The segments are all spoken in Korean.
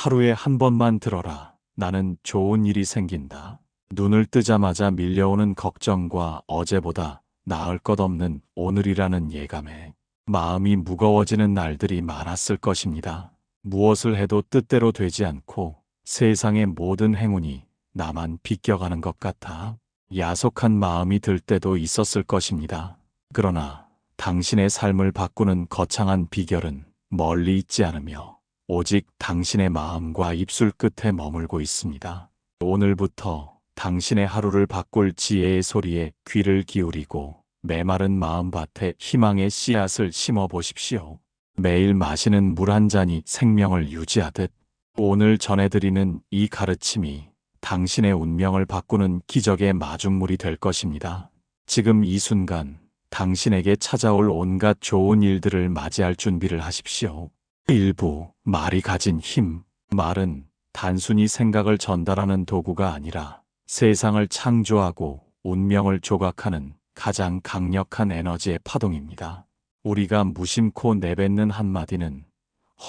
하루에 한 번만 들어라. 나는 좋은 일이 생긴다. 눈을 뜨자마자 밀려오는 걱정과 어제보다 나을 것 없는 오늘이라는 예감에 마음이 무거워지는 날들이 많았을 것입니다. 무엇을 해도 뜻대로 되지 않고 세상의 모든 행운이 나만 비껴가는 것 같아 야속한 마음이 들 때도 있었을 것입니다. 그러나 당신의 삶을 바꾸는 거창한 비결은 멀리 있지 않으며 오직 당신의 마음과 입술 끝에 머물고 있습니다. 오늘부터 당신의 하루를 바꿀 지혜의 소리에 귀를 기울이고 메마른 마음밭에 희망의 씨앗을 심어 보십시오. 매일 마시는 물 한 잔이 생명을 유지하듯 오늘 전해드리는 이 가르침이 당신의 운명을 바꾸는 기적의 마중물이 될 것입니다. 지금 이 순간 당신에게 찾아올 온갖 좋은 일들을 맞이할 준비를 하십시오. 일부 말이 가진 힘. 말은 단순히 생각을 전달하는 도구가 아니라 세상을 창조하고 운명을 조각하는 가장 강력한 에너지의 파동입니다. 우리가 무심코 내뱉는 한마디는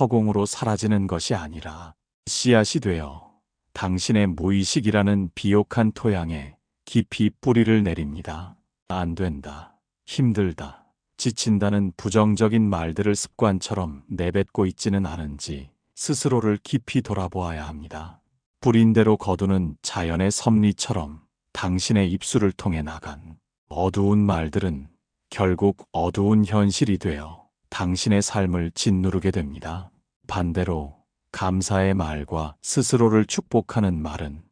허공으로 사라지는 것이 아니라 씨앗이 되어 당신의 무의식이라는 비옥한 토양에 깊이 뿌리를 내립니다. 안 된다, 힘들다, 지친다는 부정적인 말들을 습관처럼 내뱉고 있지는 않은지 스스로를 깊이 돌아보아야 합니다. 뿌린 대로 거두는 자연의 섭리처럼 당신의 입술을 통해 나간 어두운 말들은 결국 어두운 현실이 되어 당신의 삶을 짓누르게 됩니다. 반대로 감사의 말과 스스로를 축복하는 말은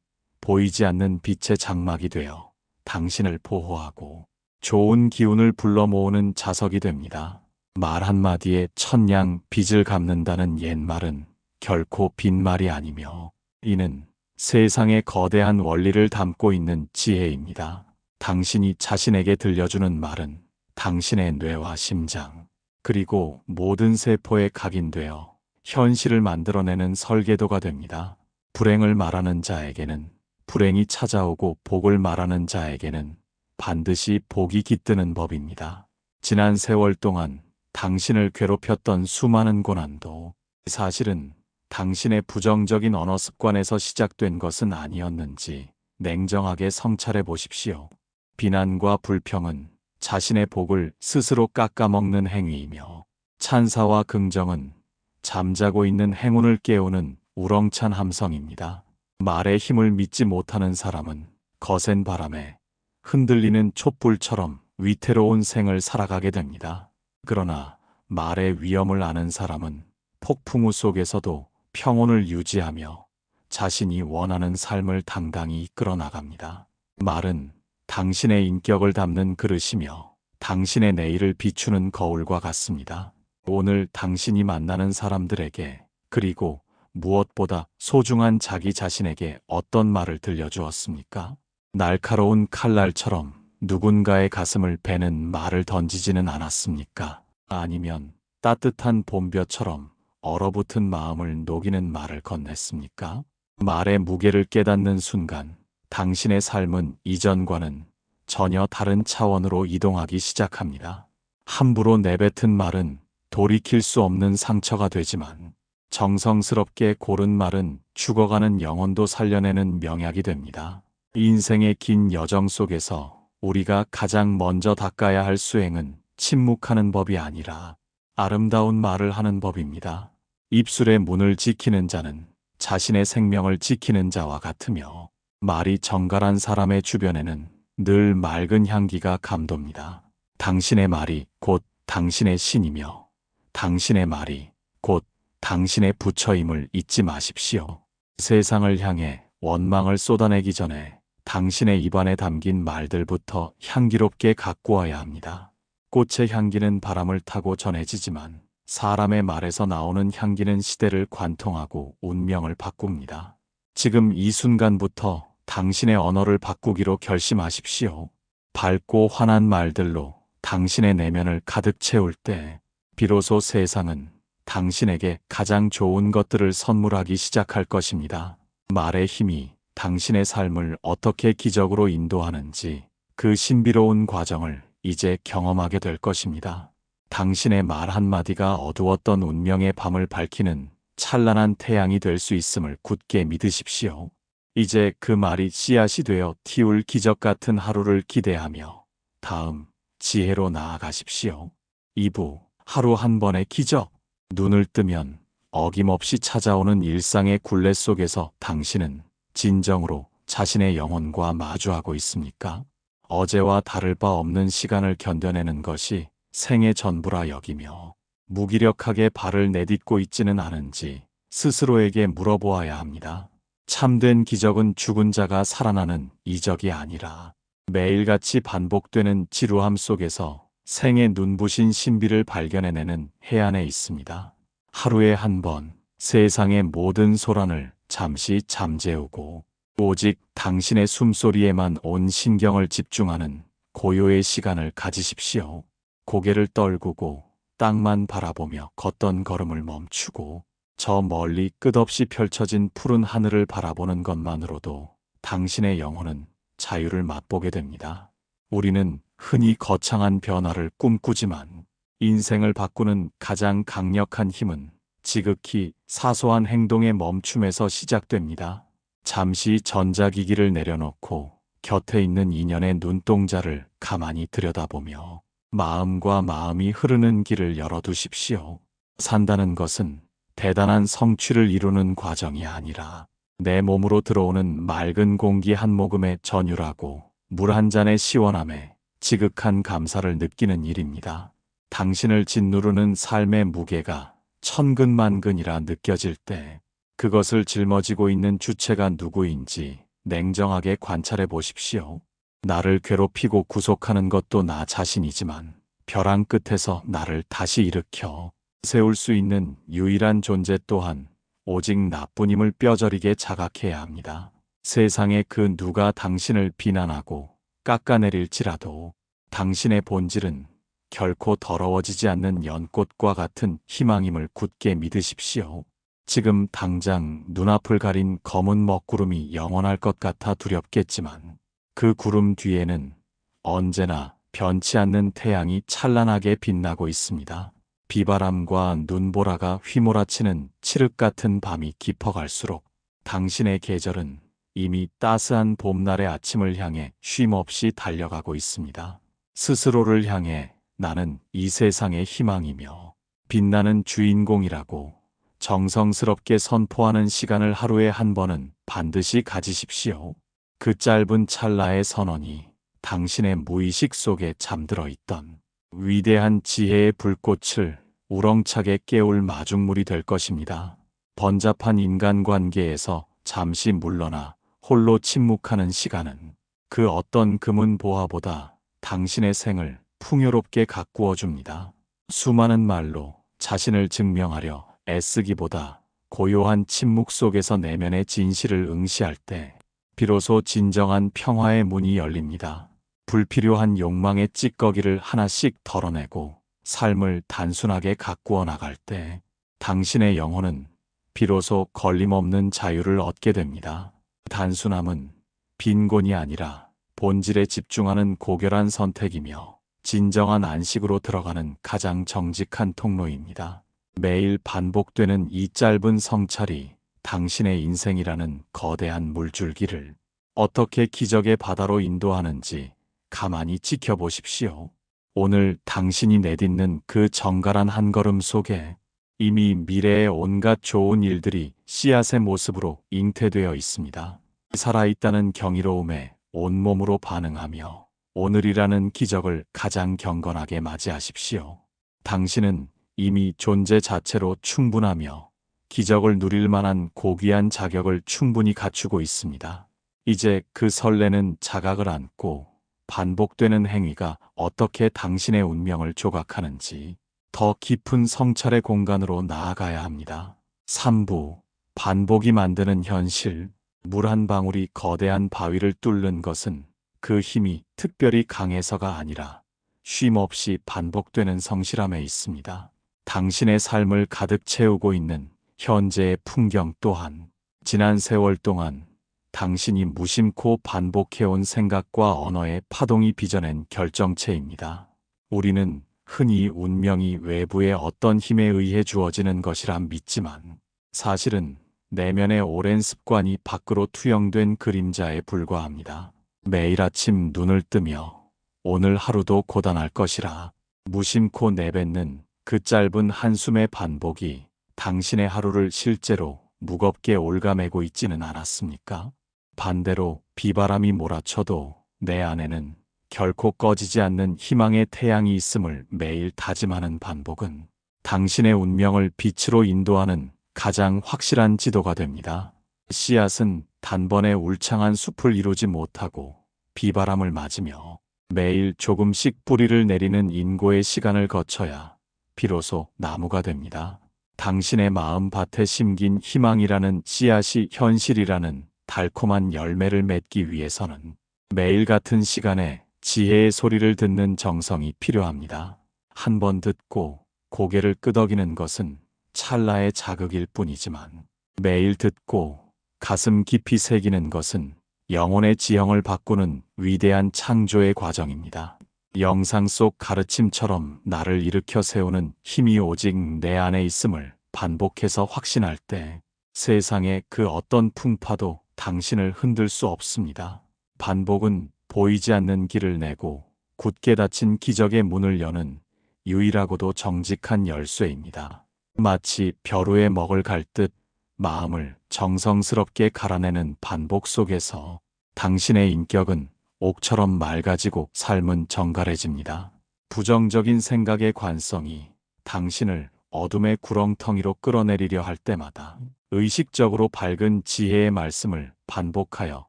보이지 않는 빛의 장막이 되어 당신을 보호하고 좋은 기운을 불러 모으는 자석이 됩니다. 말 한마디에 천냥 빚을 갚는다는 옛말은 결코 빈말이 아니며 이는 세상의 거대한 원리를 담고 있는 지혜입니다. 당신이 자신에게 들려주는 말은 당신의 뇌와 심장, 그리고 모든 세포에 각인되어 현실을 만들어내는 설계도가 됩니다. 불행을 말하는 자에게는 불행이 찾아오고 복을 말하는 자에게는 반드시 복이 깃드는 법입니다. 지난 세월 동안 당신을 괴롭혔던 수많은 고난도 사실은 당신의 부정적인 언어 습관에서 시작된 것은 아니었는지 냉정하게 성찰해 보십시오. 비난과 불평은 자신의 복을 스스로 깎아먹는 행위이며 찬사와 긍정은 잠자고 있는 행운을 깨우는 우렁찬 함성입니다. 말의 힘을 믿지 못하는 사람은 거센 바람에 흔들리는 촛불처럼 위태로운 생을 살아가게 됩니다. 그러나 말의 위험을 아는 사람은 폭풍우 속에서도 평온을 유지하며 자신이 원하는 삶을 당당히 이끌어 나갑니다. 말은 당신의 인격을 담는 그릇이며 당신의 내일을 비추는 거울과 같습니다. 오늘 당신이 만나는 사람들에게 그리고 무엇보다 소중한 자기 자신에게 어떤 말을 들려주었습니까? 날카로운 칼날처럼 누군가의 가슴을 베는 말을 던지지는 않았습니까? 아니면 따뜻한 봄볕처럼 얼어붙은 마음을 녹이는 말을 건넸습니까? 말의 무게를 깨닫는 순간 당신의 삶은 이전과는 전혀 다른 차원으로 이동하기 시작합니다. 함부로 내뱉은 말은 돌이킬 수 없는 상처가 되지만 정성스럽게 고른 말은 죽어가는 영혼도 살려내는 명약이 됩니다. 인생의 긴 여정 속에서 우리가 가장 먼저 닦아야 할 수행은 침묵하는 법이 아니라 아름다운 말을 하는 법입니다. 입술의 문을 지키는 자는 자신의 생명을 지키는 자와 같으며 말이 정갈한 사람의 주변에는 늘 맑은 향기가 감돕니다. 당신의 말이 곧 당신의 신이며 당신의 말이 곧 당신의 부처임을 잊지 마십시오. 세상을 향해 원망을 쏟아내기 전에 당신의 입안에 담긴 말들부터 향기롭게 가꾸어야 합니다. 꽃의 향기는 바람을 타고 전해지지만 사람의 말에서 나오는 향기는 시대를 관통하고 운명을 바꿉니다. 지금 이 순간부터 당신의 언어를 바꾸기로 결심하십시오. 밝고 환한 말들로 당신의 내면을 가득 채울 때 비로소 세상은 당신에게 가장 좋은 것들을 선물하기 시작할 것입니다. 말의 힘이 당신의 삶을 어떻게 기적으로 인도하는지 그 신비로운 과정을 이제 경험하게 될 것입니다. 당신의 말 한마디가 어두웠던 운명의 밤을 밝히는 찬란한 태양이 될 수 있음을 굳게 믿으십시오. 이제 그 말이 씨앗이 되어 틔울 기적 같은 하루를 기대하며 다음 지혜로 나아가십시오. 2부 하루 한 번의 기적. 눈을 뜨면 어김없이 찾아오는 일상의 굴레 속에서 당신은 진정으로 자신의 영혼과 마주하고 있습니까? 어제와 다를 바 없는 시간을 견뎌내는 것이 생의 전부라 여기며 무기력하게 발을 내딛고 있지는 않은지 스스로에게 물어보아야 합니다. 참된 기적은 죽은 자가 살아나는 이적이 아니라 매일같이 반복되는 지루함 속에서 생의 눈부신 신비를 발견해내는 해안에 있습니다. 하루에 한 번 세상의 모든 소란을 잠시 잠재우고 오직 당신의 숨소리에만 온 신경을 집중하는 고요의 시간을 가지십시오. 고개를 떨구고 땅만 바라보며 걷던 걸음을 멈추고 저 멀리 끝없이 펼쳐진 푸른 하늘을 바라보는 것만으로도 당신의 영혼은 자유를 맛보게 됩니다. 우리는 흔히 거창한 변화를 꿈꾸지만 인생을 바꾸는 가장 강력한 힘은 지극히 사소한 행동의 멈춤에서 시작됩니다. 잠시 전자기기를 내려놓고 곁에 있는 인연의 눈동자를 가만히 들여다보며 마음과 마음이 흐르는 길을 열어두십시오. 산다는 것은 대단한 성취를 이루는 과정이 아니라 내 몸으로 들어오는 맑은 공기 한 모금의 전율하고 물 한 잔의 시원함에 지극한 감사를 느끼는 일입니다. 당신을 짓누르는 삶의 무게가 천근만근이라 느껴질 때 그것을 짊어지고 있는 주체가 누구인지 냉정하게 관찰해 보십시오. 나를 괴롭히고 구속하는 것도 나 자신이지만 벼랑 끝에서 나를 다시 일으켜 세울 수 있는 유일한 존재 또한 오직 나뿐임을 뼈저리게 자각해야 합니다. 세상의 그 누가 당신을 비난하고 깎아내릴지라도 당신의 본질은 결코 더러워지지 않는 연꽃과 같은 희망임을 굳게 믿으십시오. 지금 당장 눈앞을 가린 검은 먹구름이 영원할 것 같아 두렵겠지만 그 구름 뒤에는 언제나 변치 않는 태양이 찬란하게 빛나고 있습니다. 비바람과 눈보라가 휘몰아치는 칠흑 같은 밤이 깊어갈수록 당신의 계절은 이미 따스한 봄날의 아침을 향해 쉼없이 달려가고 있습니다. 스스로를 향해 나는 이 세상의 희망이며 빛나는 주인공이라고 정성스럽게 선포하는 시간을 하루에 한 번은 반드시 가지십시오. 그 짧은 찰나의 선언이 당신의 무의식 속에 잠들어 있던 위대한 지혜의 불꽃을 우렁차게 깨울 마중물이 될 것입니다. 번잡한 인간관계에서 잠시 물러나 홀로 침묵하는 시간은 그 어떤 금은 보화보다 당신의 생을 풍요롭게 가꾸어 줍니다. 수많은 말로 자신을 증명하려 애쓰기보다 고요한 침묵 속에서 내면의 진실을 응시할 때 비로소 진정한 평화의 문이 열립니다. 불필요한 욕망의 찌꺼기를 하나씩 덜어내고 삶을 단순하게 가꾸어 나갈 때 당신의 영혼은 비로소 걸림없는 자유를 얻게 됩니다. 단순함은 빈곤이 아니라 본질에 집중하는 고결한 선택이며 진정한 안식으로 들어가는 가장 정직한 통로입니다. 매일 반복되는 이 짧은 성찰이 당신의 인생이라는 거대한 물줄기를 어떻게 기적의 바다로 인도하는지 가만히 지켜보십시오. 오늘 당신이 내딛는 그 정갈한 한 걸음 속에 이미 미래의 온갖 좋은 일들이 씨앗의 모습으로 잉태되어 있습니다. 살아있다는 경이로움에 온몸으로 반응하며 오늘이라는 기적을 가장 경건하게 맞이하십시오. 당신은 이미 존재 자체로 충분하며 기적을 누릴 만한 고귀한 자격을 충분히 갖추고 있습니다. 이제 그 설레는 자각을 안고 반복되는 행위가 어떻게 당신의 운명을 조각하는지 더 깊은 성찰의 공간으로 나아가야 합니다. 3부 반복이 만드는 현실. 물 한 방울이 거대한 바위를 뚫는 것은 그 힘이 특별히 강해서가 아니라 쉼없이 반복되는 성실함에 있습니다. 당신의 삶을 가득 채우고 있는 현재의 풍경 또한 지난 세월 동안 당신이 무심코 반복해온 생각과 언어의 파동이 빚어낸 결정체입니다. 우리는 흔히 운명이 외부의 어떤 힘에 의해 주어지는 것이라 믿지만 사실은 내면의 오랜 습관이 밖으로 투영된 그림자에 불과합니다. 매일 아침 눈을 뜨며 오늘 하루도 고단할 것이라 무심코 내뱉는 그 짧은 한숨의 반복이 당신의 하루를 실제로 무겁게 옭아매고 있지는 않았습니까? 반대로 비바람이 몰아쳐도 내 안에는 결코 꺼지지 않는 희망의 태양이 있음을 매일 다짐하는 반복은 당신의 운명을 빛으로 인도하는 가장 확실한 지도가 됩니다. 씨앗은 단번에 울창한 숲을 이루지 못하고 비바람을 맞으며 매일 조금씩 뿌리를 내리는 인고의 시간을 거쳐야 비로소 나무가 됩니다. 당신의 마음밭에 심긴 희망이라는 씨앗이 현실이라는 달콤한 열매를 맺기 위해서는 매일 같은 시간에 지혜의 소리를 듣는 정성이 필요합니다. 한 번 듣고 고개를 끄덕이는 것은 찰나의 자극일 뿐이지만 매일 듣고 가슴 깊이 새기는 것은 영혼의 지형을 바꾸는 위대한 창조의 과정입니다. 영상 속 가르침처럼 나를 일으켜 세우는 힘이 오직 내 안에 있음을 반복해서 확신할 때 세상의 그 어떤 풍파도 당신을 흔들 수 없습니다. 반복은 보이지 않는 길을 내고 굳게 닫힌 기적의 문을 여는 유일하고도 정직한 열쇠입니다. 마치 벼루에 먹을 갈듯 마음을 정성스럽게 갈아내는 반복 속에서 당신의 인격은 옥처럼 맑아지고 삶은 정갈해집니다. 부정적인 생각의 관성이 당신을 어둠의 구렁텅이로 끌어내리려 할 때마다 의식적으로 밝은 지혜의 말씀을 반복하여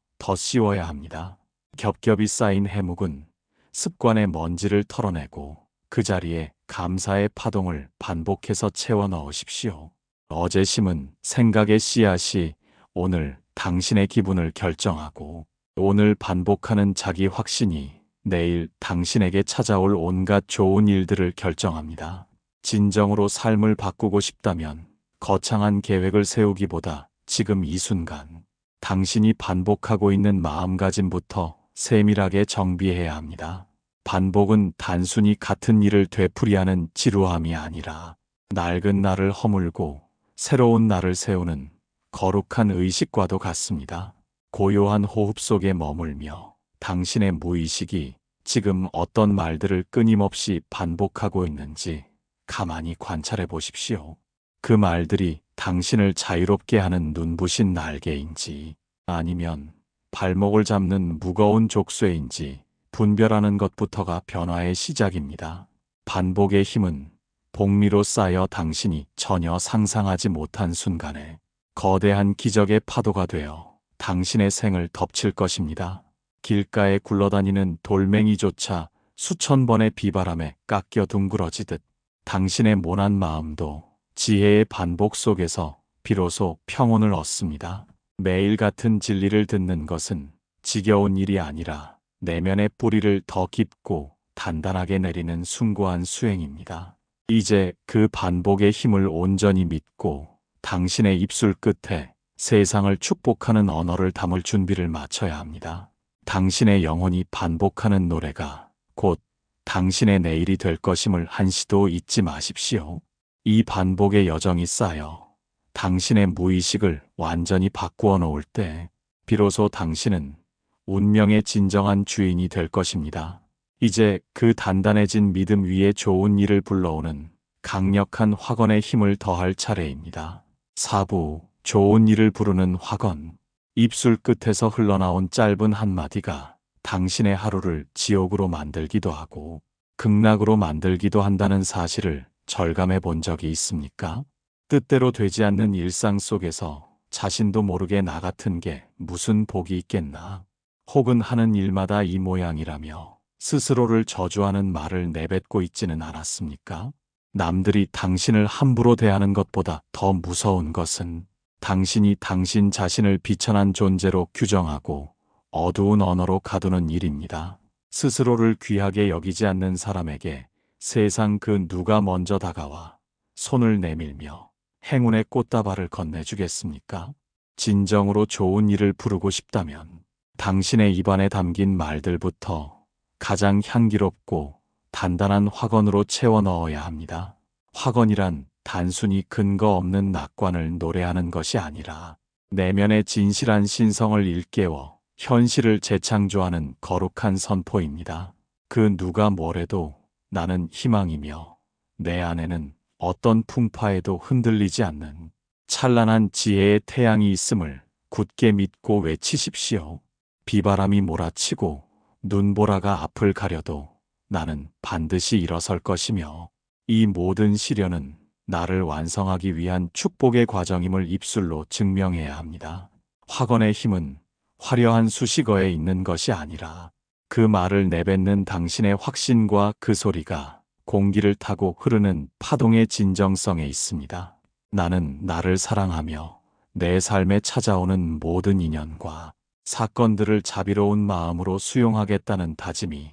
덧씌워야 합니다. 겹겹이 쌓인 해묵은 습관의 먼지를 털어내고 그 자리에 감사의 파동을 반복해서 채워 넣으십시오. 어제 심은 생각의 씨앗이 오늘 당신의 기분을 결정하고 오늘 반복하는 자기 확신이 내일 당신에게 찾아올 온갖 좋은 일들을 결정합니다. 진정으로 삶을 바꾸고 싶다면 거창한 계획을 세우기보다 지금 이 순간 당신이 반복하고 있는 마음가짐부터 세밀하게 정비해야 합니다. 반복은 단순히 같은 일을 되풀이하는 지루함이 아니라 낡은 나를 허물고 새로운 나를 세우는 거룩한 의식과도 같습니다. 고요한 호흡 속에 머물며 당신의 무의식이 지금 어떤 말들을 끊임없이 반복하고 있는지 가만히 관찰해 보십시오. 그 말들이 당신을 자유롭게 하는 눈부신 날개인지 아니면 발목을 잡는 무거운 족쇄인지 분별하는 것부터가 변화의 시작입니다. 반복의 힘은 복리로 쌓여 당신이 전혀 상상하지 못한 순간에 거대한 기적의 파도가 되어 당신의 생을 덮칠 것입니다. 길가에 굴러다니는 돌멩이조차 수천 번의 비바람에 깎여 둥그러지듯 당신의 모난 마음도 지혜의 반복 속에서 비로소 평온을 얻습니다. 매일 같은 진리를 듣는 것은 지겨운 일이 아니라 내면의 뿌리를 더 깊고 단단하게 내리는 숭고한 수행입니다. 이제 그 반복의 힘을 온전히 믿고 당신의 입술 끝에 세상을 축복하는 언어를 담을 준비를 마쳐야 합니다. 당신의 영혼이 반복하는 노래가 곧 당신의 내일이 될 것임을 한시도 잊지 마십시오. 이 반복의 여정이 쌓여 당신의 무의식을 완전히 바꾸어 놓을 때 비로소 당신은 운명의 진정한 주인이 될 것입니다. 이제 그 단단해진 믿음 위에 좋은 일을 불러오는 강력한 확언의 힘을 더할 차례입니다. 사부, 좋은 일을 부르는 확언. 입술 끝에서 흘러나온 짧은 한마디가 당신의 하루를 지옥으로 만들기도 하고 극락으로 만들기도 한다는 사실을 절감해 본 적이 있습니까? 뜻대로 되지 않는 일상 속에서 자신도 모르게 나 같은 게 무슨 복이 있겠나? 혹은 하는 일마다 이 모양이라며 스스로를 저주하는 말을 내뱉고 있지는 않았습니까? 남들이 당신을 함부로 대하는 것보다 더 무서운 것은 당신이 당신 자신을 비천한 존재로 규정하고 어두운 언어로 가두는 일입니다. 스스로를 귀하게 여기지 않는 사람에게 세상 그 누가 먼저 다가와 손을 내밀며 행운의 꽃다발을 건네주겠습니까? 진정으로 좋은 일을 부르고 싶다면 당신의 입안에 담긴 말들부터 가장 향기롭고 단단한 확언으로 채워 넣어야 합니다. 확언이란 단순히 근거 없는 낙관을 노래하는 것이 아니라 내면의 진실한 신성을 일깨워 현실을 재창조하는 거룩한 선포입니다. 그 누가 뭐래도 나는 희망이며 내 안에는 어떤 풍파에도 흔들리지 않는 찬란한 지혜의 태양이 있음을 굳게 믿고 외치십시오. 비바람이 몰아치고 눈보라가 앞을 가려도 나는 반드시 일어설 것이며 이 모든 시련은 나를 완성하기 위한 축복의 과정임을 입술로 증명해야 합니다. 확언의 힘은 화려한 수식어에 있는 것이 아니라 그 말을 내뱉는 당신의 확신과 그 소리가 공기를 타고 흐르는 파동의 진정성에 있습니다. 나는 나를 사랑하며 내 삶에 찾아오는 모든 인연과 사건들을 자비로운 마음으로 수용하겠다는 다짐이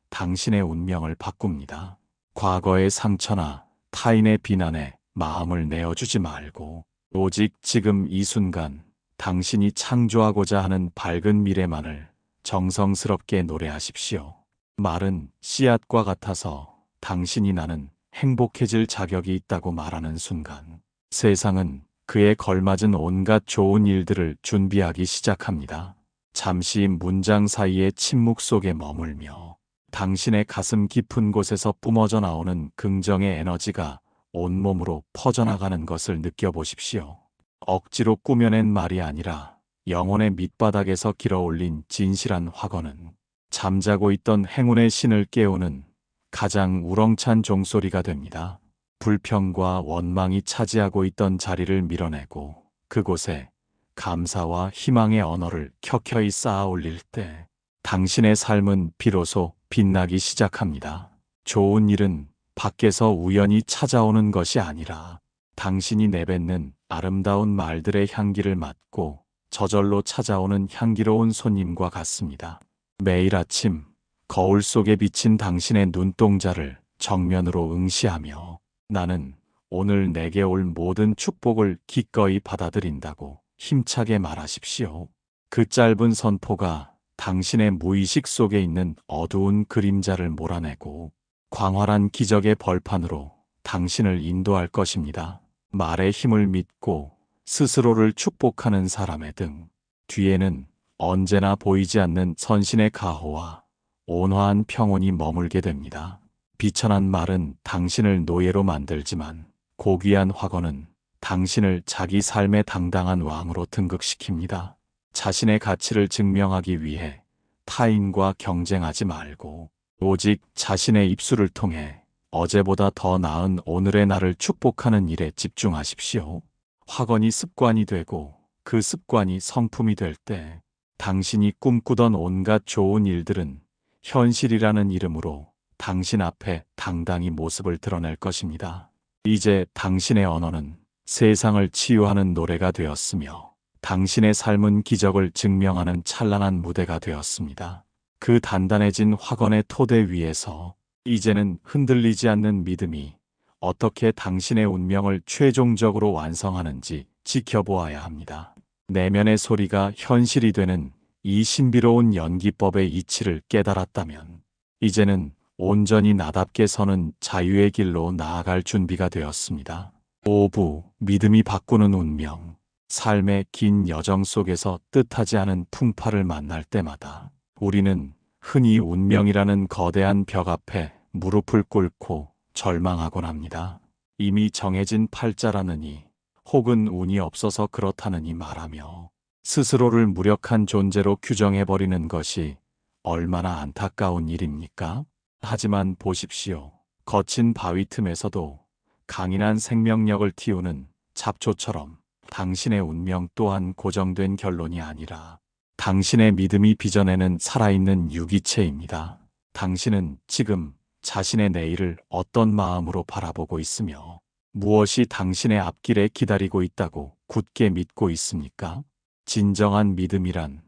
당신의 운명을 바꿉니다. 과거의 상처나 타인의 비난에 마음을 내어주지 말고 오직 지금 이 순간 당신이 창조하고자 하는 밝은 미래만을 정성스럽게 노래하십시오. 말은 씨앗과 같아서 당신이 나는 행복해질 자격이 있다고 말하는 순간 세상은 그에 걸맞은 온갖 좋은 일들을 준비하기 시작합니다. 잠시 문장 사이의 침묵 속에 머물며 당신의 가슴 깊은 곳에서 뿜어져 나오는 긍정의 에너지가 온몸으로 퍼져나가는 것을 느껴보십시오. 억지로 꾸며낸 말이 아니라 영혼의 밑바닥에서 길어올린 진실한 확언은 잠자고 있던 행운의 신을 깨우는 가장 우렁찬 종소리가 됩니다. 불평과 원망이 차지하고 있던 자리를 밀어내고 그곳에 감사와 희망의 언어를 켜켜이 쌓아 올릴 때 당신의 삶은 비로소 빛나기 시작합니다. 좋은 일은 밖에서 우연히 찾아오는 것이 아니라 당신이 내뱉는 아름다운 말들의 향기를 맡고 저절로 찾아오는 향기로운 손님과 같습니다. 매일 아침 거울 속에 비친 당신의 눈동자를 정면으로 응시하며 나는 오늘 내게 올 모든 축복을 기꺼이 받아들인다고 힘차게 말하십시오. 그 짧은 선포가 당신의 무의식 속에 있는 어두운 그림자를 몰아내고 광활한 기적의 벌판으로 당신을 인도할 것입니다. 말의 힘을 믿고 스스로를 축복하는 사람의 등 뒤에는 언제나 보이지 않는 선신의 가호와 온화한 평온이 머물게 됩니다. 비천한 말은 당신을 노예로 만들지만 고귀한 확언은 당신을 자기 삶의 당당한 왕으로 등극시킵니다. 자신의 가치를 증명하기 위해 타인과 경쟁하지 말고 오직 자신의 입술을 통해 어제보다 더 나은 오늘의 나를 축복하는 일에 집중하십시오. 확언이 습관이 되고 그 습관이 성품이 될 때 당신이 꿈꾸던 온갖 좋은 일들은 현실이라는 이름으로 당신 앞에 당당히 모습을 드러낼 것입니다. 이제 당신의 언어는 세상을 치유하는 노래가 되었으며 당신의 삶은 기적을 증명하는 찬란한 무대가 되었습니다. 그 단단해진 확언의 토대 위에서 이제는 흔들리지 않는 믿음이 어떻게 당신의 운명을 최종적으로 완성하는지 지켜보아야 합니다. 내면의 소리가 현실이 되는 이 신비로운 연기법의 이치를 깨달았다면 이제는 온전히 나답게 서는 자유의 길로 나아갈 준비가 되었습니다. 오부, 믿음이 바꾸는 운명. 삶의 긴 여정 속에서 뜻하지 않은 풍파를 만날 때마다 우리는 흔히 운명이라는 거대한 벽 앞에 무릎을 꿇고 절망하곤 합니다. 이미 정해진 팔자라느니 혹은 운이 없어서 그렇다느니 말하며 스스로를 무력한 존재로 규정해버리는 것이 얼마나 안타까운 일입니까? 하지만 보십시오. 거친 바위 틈에서도 강인한 생명력을 틔우는 잡초처럼 당신의 운명 또한 고정된 결론이 아니라 당신의 믿음이 빚어내는 살아있는 유기체입니다. 당신은 지금 자신의 내일을 어떤 마음으로 바라보고 있으며 무엇이 당신의 앞길에 기다리고 있다고 굳게 믿고 있습니까? 진정한 믿음이란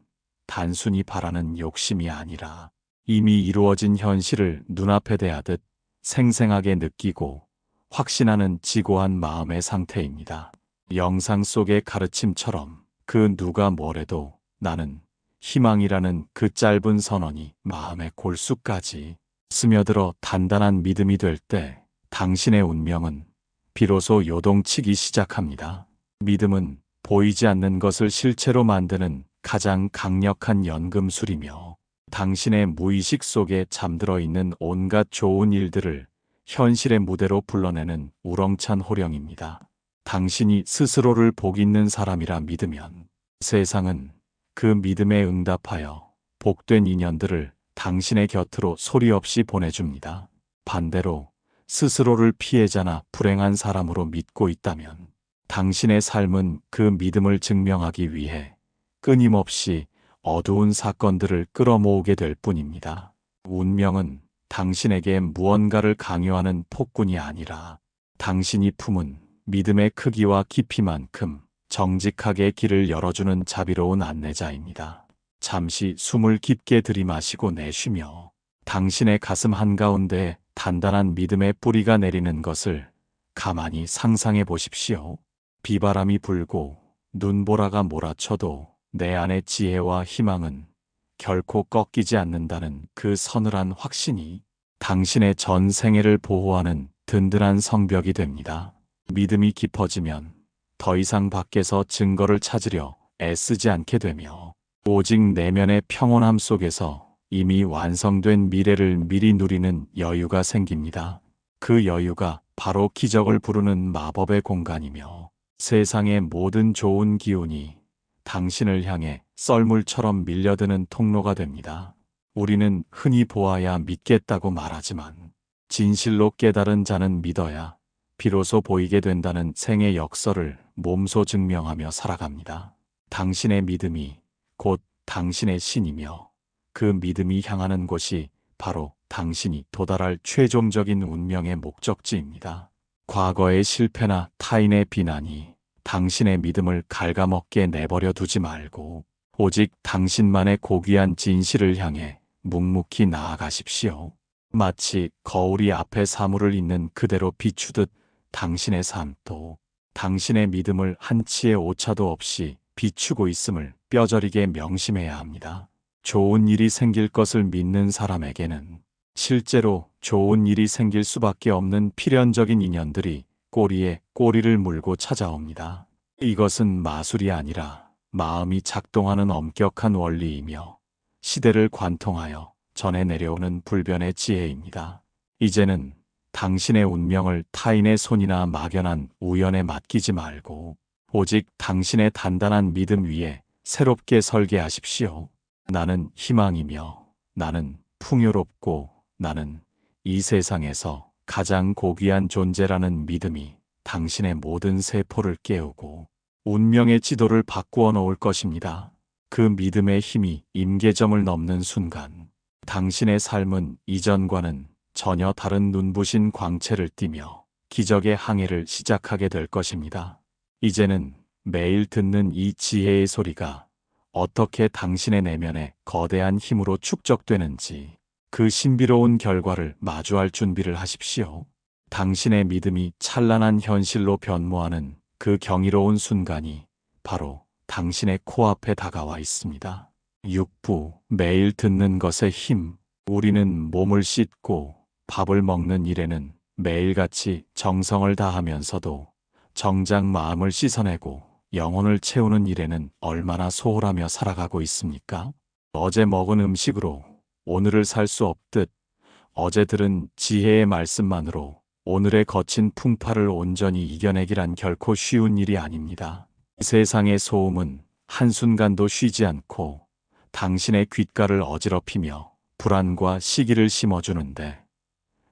단순히 바라는 욕심이 아니라 이미 이루어진 현실을 눈앞에 대하듯 생생하게 느끼고 확신하는 지고한 마음의 상태입니다. 영상 속의 가르침처럼 그 누가 뭐래도 나는 희망이라는 그 짧은 선언이 마음의 골수까지 스며들어 단단한 믿음이 될 때 당신의 운명은 비로소 요동치기 시작합니다. 믿음은 보이지 않는 것을 실체로 만드는 가장 강력한 연금술이며 당신의 무의식 속에 잠들어 있는 온갖 좋은 일들을 현실의 무대로 불러내는 우렁찬 호령입니다. 당신이 스스로를 복 있는 사람이라 믿으면 세상은 그 믿음에 응답하여 복된 인연들을 당신의 곁으로 소리 없이 보내줍니다. 반대로 스스로를 피해자나 불행한 사람으로 믿고 있다면 당신의 삶은 그 믿음을 증명하기 위해 끊임없이 어두운 사건들을 끌어모으게 될 뿐입니다. 운명은 당신에게 무언가를 강요하는 폭군이 아니라 당신이 품은 믿음의 크기와 깊이만큼 정직하게 길을 열어주는 자비로운 안내자입니다. 잠시 숨을 깊게 들이마시고 내쉬며 당신의 가슴 한가운데 단단한 믿음의 뿌리가 내리는 것을 가만히 상상해 보십시오. 비바람이 불고 눈보라가 몰아쳐도 내 안의 지혜와 희망은 결코 꺾이지 않는다는 그 서늘한 확신이 당신의 전 생애를 보호하는 든든한 성벽이 됩니다. 믿음이 깊어지면 더 이상 밖에서 증거를 찾으려 애쓰지 않게 되며 오직 내면의 평온함 속에서 이미 완성된 미래를 미리 누리는 여유가 생깁니다. 그 여유가 바로 기적을 부르는 마법의 공간이며 세상의 모든 좋은 기운이 당신을 향해 썰물처럼 밀려드는 통로가 됩니다. 우리는 흔히 보아야 믿겠다고 말하지만 진실로 깨달은 자는 믿어야 비로소 보이게 된다는 생의 역설을 몸소 증명하며 살아갑니다. 당신의 믿음이 곧 당신의 신이며 그 믿음이 향하는 곳이 바로 당신이 도달할 최종적인 운명의 목적지입니다. 과거의 실패나 타인의 비난이 당신의 믿음을 갉아먹게 내버려 두지 말고 오직 당신만의 고귀한 진실을 향해 묵묵히 나아가십시오. 마치 거울이 앞에 사물을 있는 그대로 비추듯 당신의 삶도 당신의 믿음을 한치의 오차도 없이 비추고 있음을 뼈저리게 명심해야 합니다. 좋은 일이 생길 것을 믿는 사람에게는 실제로 좋은 일이 생길 수밖에 없는 필연적인 인연들이 꼬리에 꼬리를 물고 찾아옵니다. 이것은 마술이 아니라 마음이 작동하는 엄격한 원리이며 시대를 관통하여 전해 내려오는 불변의 지혜입니다. 이제는 당신의 운명을 타인의 손이나 막연한 우연에 맡기지 말고 오직 당신의 단단한 믿음 위에 새롭게 설계하십시오. 나는 희망이며 나는 풍요롭고 나는 이 세상에서 가장 고귀한 존재라는 믿음이 당신의 모든 세포를 깨우고 운명의 지도를 바꾸어 놓을 것입니다. 그 믿음의 힘이 임계점을 넘는 순간 당신의 삶은 이전과는 전혀 다른 눈부신 광채를 띠며 기적의 항해를 시작하게 될 것입니다. 이제는 매일 듣는 이 지혜의 소리가 어떻게 당신의 내면에 거대한 힘으로 축적되는지 그 신비로운 결과를 마주할 준비를 하십시오. 당신의 믿음이 찬란한 현실로 변모하는 그 경이로운 순간이 바로 당신의 코앞에 다가와 있습니다. 6부 매일 듣는 것의 힘. 우리는 몸을 씻고 밥을 먹는 일에는 매일같이 정성을 다하면서도 정작 마음을 씻어내고 영혼을 채우는 일에는 얼마나 소홀하며 살아가고 있습니까? 어제 먹은 음식으로 오늘을 살 수 없듯 어제 들은 지혜의 말씀만으로 오늘의 거친 풍파를 온전히 이겨내기란 결코 쉬운 일이 아닙니다. 세상의 소음은 한순간도 쉬지 않고 당신의 귓가를 어지럽히며 불안과 시기를 심어주는데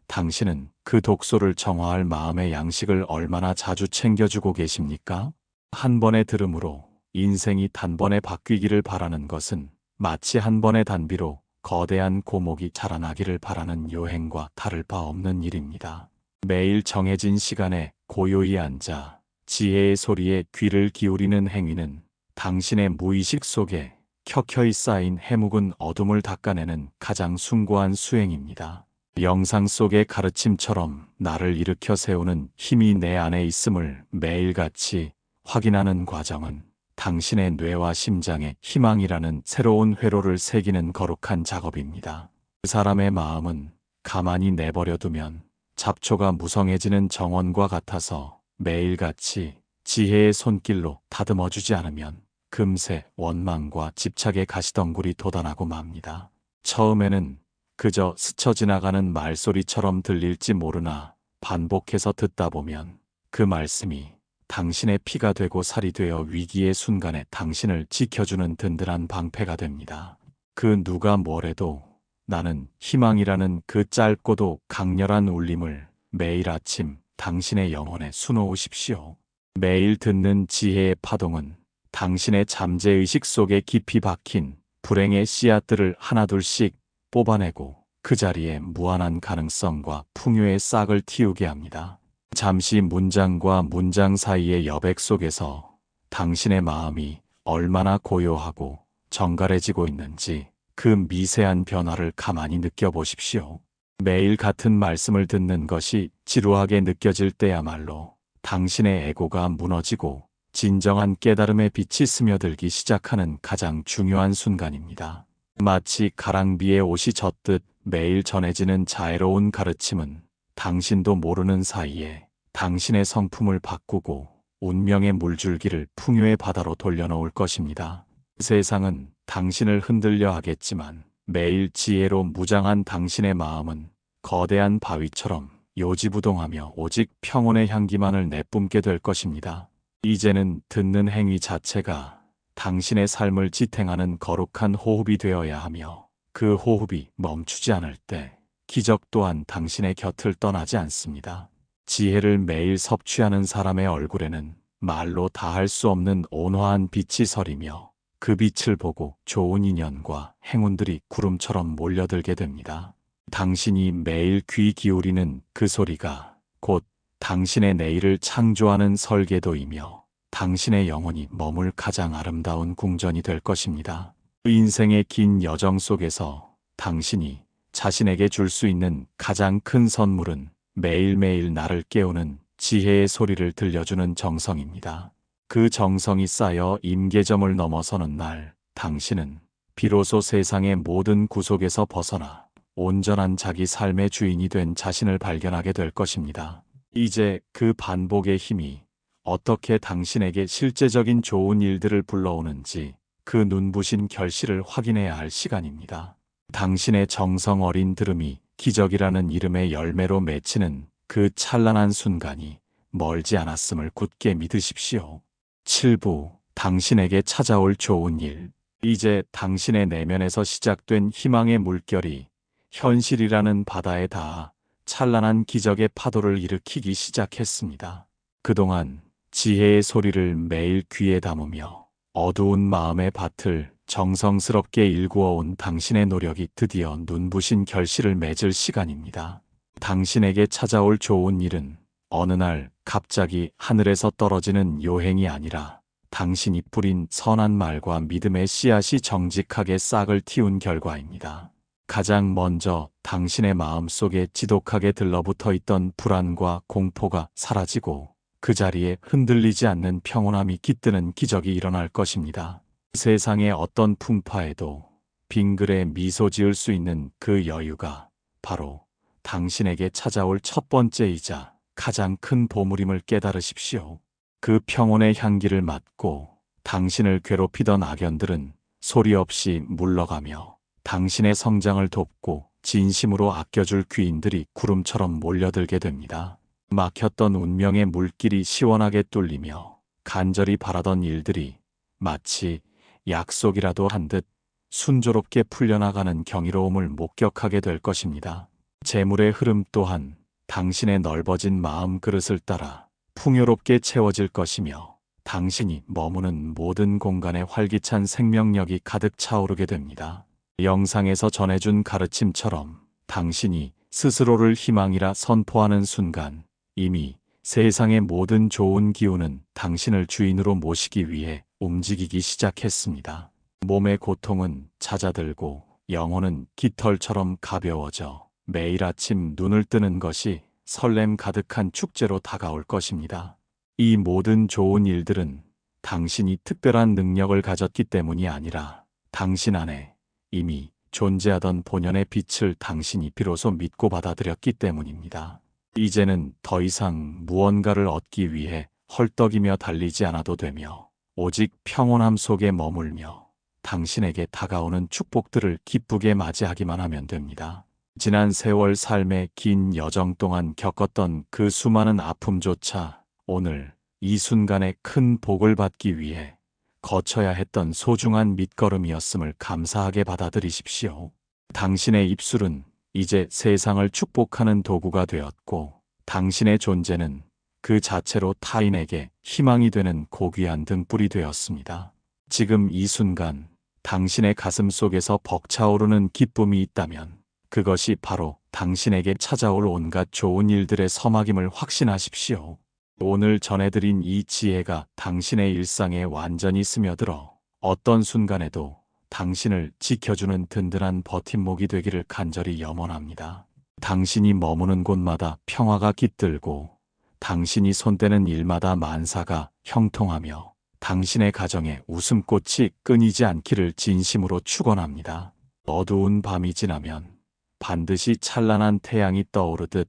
당신은 그 독소를 정화할 마음의 양식을 얼마나 자주 챙겨주고 계십니까? 한 번의 들음으로 인생이 단번에 바뀌기를 바라는 것은 마치 한 번의 단비로 거대한 고목이 자라나기를 바라는 요행과 다를 바 없는 일입니다. 매일 정해진 시간에 고요히 앉아 지혜의 소리에 귀를 기울이는 행위는 당신의 무의식 속에 켜켜이 쌓인 해묵은 어둠을 닦아내는 가장 숭고한 수행입니다. 영상 속의 가르침처럼 나를 일으켜 세우는 힘이 내 안에 있음을 매일같이 확인하는 과정은 당신의 뇌와 심장에 희망이라는 새로운 회로를 새기는 거룩한 작업입니다. 그 사람의 마음은 가만히 내버려두면 잡초가 무성해지는 정원과 같아서 매일같이 지혜의 손길로 다듬어주지 않으면 금세 원망과 집착의 가시덩굴이 돋아나고 맙니다. 처음에는 그저 스쳐 지나가는 말소리처럼 들릴지 모르나 반복해서 듣다 보면 그 말씀이 당신의 피가 되고 살이 되어 위기의 순간에 당신을 지켜주는 든든한 방패가 됩니다. 그 누가 뭐래도 나는 희망이라는 그 짧고도 강렬한 울림을 매일 아침 당신의 영혼에 수놓으십시오. 매일 듣는 지혜의 파동은 당신의 잠재의식 속에 깊이 박힌 불행의 씨앗들을 하나둘씩 뽑아내고 그 자리에 무한한 가능성과 풍요의 싹을 틔우게 합니다. 잠시 문장과 문장 사이의 여백 속에서 당신의 마음이 얼마나 고요하고 정갈해지고 있는지 그 미세한 변화를 가만히 느껴보십시오. 매일 같은 말씀을 듣는 것이 지루하게 느껴질 때야말로 당신의 에고가 무너지고 진정한 깨달음의 빛이 스며들기 시작하는 가장 중요한 순간입니다. 마치 가랑비에 옷이 젖듯 매일 전해지는 자애로운 가르침은 당신도 모르는 사이에 당신의 성품을 바꾸고 운명의 물줄기를 풍요의 바다로 돌려놓을 것입니다. 세상은 당신을 흔들려 하겠지만 매일 지혜로 무장한 당신의 마음은 거대한 바위처럼 요지부동하며 오직 평온의 향기만을 내뿜게 될 것입니다. 이제는 듣는 행위 자체가 당신의 삶을 지탱하는 거룩한 호흡이 되어야 하며 그 호흡이 멈추지 않을 때 기적 또한 당신의 곁을 떠나지 않습니다. 지혜를 매일 섭취하는 사람의 얼굴에는 말로 다할 수 없는 온화한 빛이 서리며 그 빛을 보고 좋은 인연과 행운들이 구름처럼 몰려들게 됩니다. 당신이 매일 귀 기울이는 그 소리가 곧 당신의 내일을 창조하는 설계도이며 당신의 영혼이 머물 가장 아름다운 궁전이 될 것입니다. 인생의 긴 여정 속에서 당신이 자신에게 줄 수 있는 가장 큰 선물은 매일매일 나를 깨우는 지혜의 소리를 들려주는 정성입니다. 그 정성이 쌓여 임계점을 넘어서는 날 당신은 비로소 세상의 모든 구속에서 벗어나 온전한 자기 삶의 주인이 된 자신을 발견하게 될 것입니다. 이제 그 반복의 힘이 어떻게 당신에게 실제적인 좋은 일들을 불러오는지 그 눈부신 결실을 확인해야 할 시간입니다. 당신의 정성 어린 들음이 기적이라는 이름의 열매로 맺히는 그 찬란한 순간이 멀지 않았음을 굳게 믿으십시오. 7부 당신에게 찾아올 좋은 일. 이제 당신의 내면에서 시작된 희망의 물결이 현실이라는 바다에 닿아 찬란한 기적의 파도를 일으키기 시작했습니다. 그동안 지혜의 소리를 매일 귀에 담으며 어두운 마음의 밭을 정성스럽게 일구어온 당신의 노력이 드디어 눈부신 결실을 맺을 시간입니다. 당신에게 찾아올 좋은 일은 어느 날 갑자기 하늘에서 떨어지는 요행이 아니라 당신이 뿌린 선한 말과 믿음의 씨앗이 정직하게 싹을 틔운 결과입니다. 가장 먼저 당신의 마음 속에 지독하게 들러붙어 있던 불안과 공포가 사라지고 그 자리에 흔들리지 않는 평온함이 깃드는 기적이 일어날 것입니다. 세상의 어떤 풍파에도 빙그레 미소 지을 수 있는 그 여유가 바로 당신에게 찾아올 첫 번째이자 가장 큰 보물임을 깨달으십시오. 그 평온의 향기를 맡고 당신을 괴롭히던 악연들은 소리 없이 물러가며 당신의 성장을 돕고 진심으로 아껴줄 귀인들이 구름처럼 몰려들게 됩니다. 막혔던 운명의 물길이 시원하게 뚫리며 간절히 바라던 일들이 마치 약속이라도 한 듯 순조롭게 풀려나가는 경이로움을 목격하게 될 것입니다. 재물의 흐름 또한 당신의 넓어진 마음 그릇을 따라 풍요롭게 채워질 것이며 당신이 머무는 모든 공간에 활기찬 생명력이 가득 차오르게 됩니다. 영상에서 전해준 가르침처럼 당신이 스스로를 희망이라 선포하는 순간 이미 세상의 모든 좋은 기운은 당신을 주인으로 모시기 위해 움직이기 시작했습니다. 몸의 고통은 잦아들고 영혼은 깃털처럼 가벼워져 매일 아침 눈을 뜨는 것이 설렘 가득한 축제로 다가올 것입니다. 이 모든 좋은 일들은 당신이 특별한 능력을 가졌기 때문이 아니라 당신 안에 이미 존재하던 본연의 빛을 당신이 비로소 믿고 받아들였기 때문입니다. 이제는 더 이상 무언가를 얻기 위해 헐떡이며 달리지 않아도 되며 오직 평온함 속에 머물며 당신에게 다가오는 축복들을 기쁘게 맞이하기만 하면 됩니다. 지난 세월 삶의 긴 여정 동안 겪었던 그 수많은 아픔조차 오늘 이 순간에 큰 복을 받기 위해 거쳐야 했던 소중한 밑거름이었음을 감사하게 받아들이십시오. 당신의 입술은 이제 세상을 축복하는 도구가 되었고, 당신의 존재는 그 자체로 타인에게 희망이 되는 고귀한 등불이 되었습니다. 지금 이 순간 당신의 가슴 속에서 벅차오르는 기쁨이 있다면 그것이 바로 당신에게 찾아올 온갖 좋은 일들의 서막임을 확신하십시오. 오늘 전해드린 이 지혜가 당신의 일상에 완전히 스며들어 어떤 순간에도 당신을 지켜주는 든든한 버팀목이 되기를 간절히 염원합니다. 당신이 머무는 곳마다 평화가 깃들고 당신이 손대는 일마다 만사가 형통하며 당신의 가정에 웃음꽃이 끊이지 않기를 진심으로 축원합니다. 어두운 밤이 지나면 반드시 찬란한 태양이 떠오르듯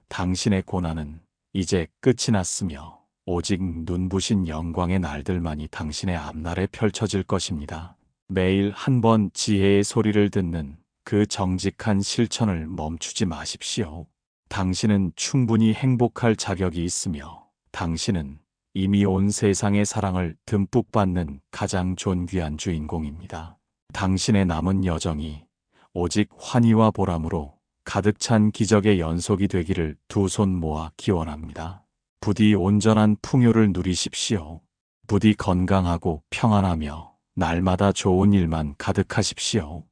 당신의 고난은 이제 끝이 났으며 오직 눈부신 영광의 날들만이 당신의 앞날에 펼쳐질 것입니다. 매일 한 번 지혜의 소리를 듣는 그 정직한 실천을 멈추지 마십시오. 당신은 충분히 행복할 자격이 있으며 당신은 이미 온 세상의 사랑을 듬뿍 받는 가장 존귀한 주인공입니다. 당신의 남은 여정이 오직 환희와 보람으로 가득 찬 기적의 연속이 되기를 두 손 모아 기원합니다. 부디 온전한 풍요를 누리십시오. 부디 건강하고 평안하며 날마다 좋은 일만 가득하십시오.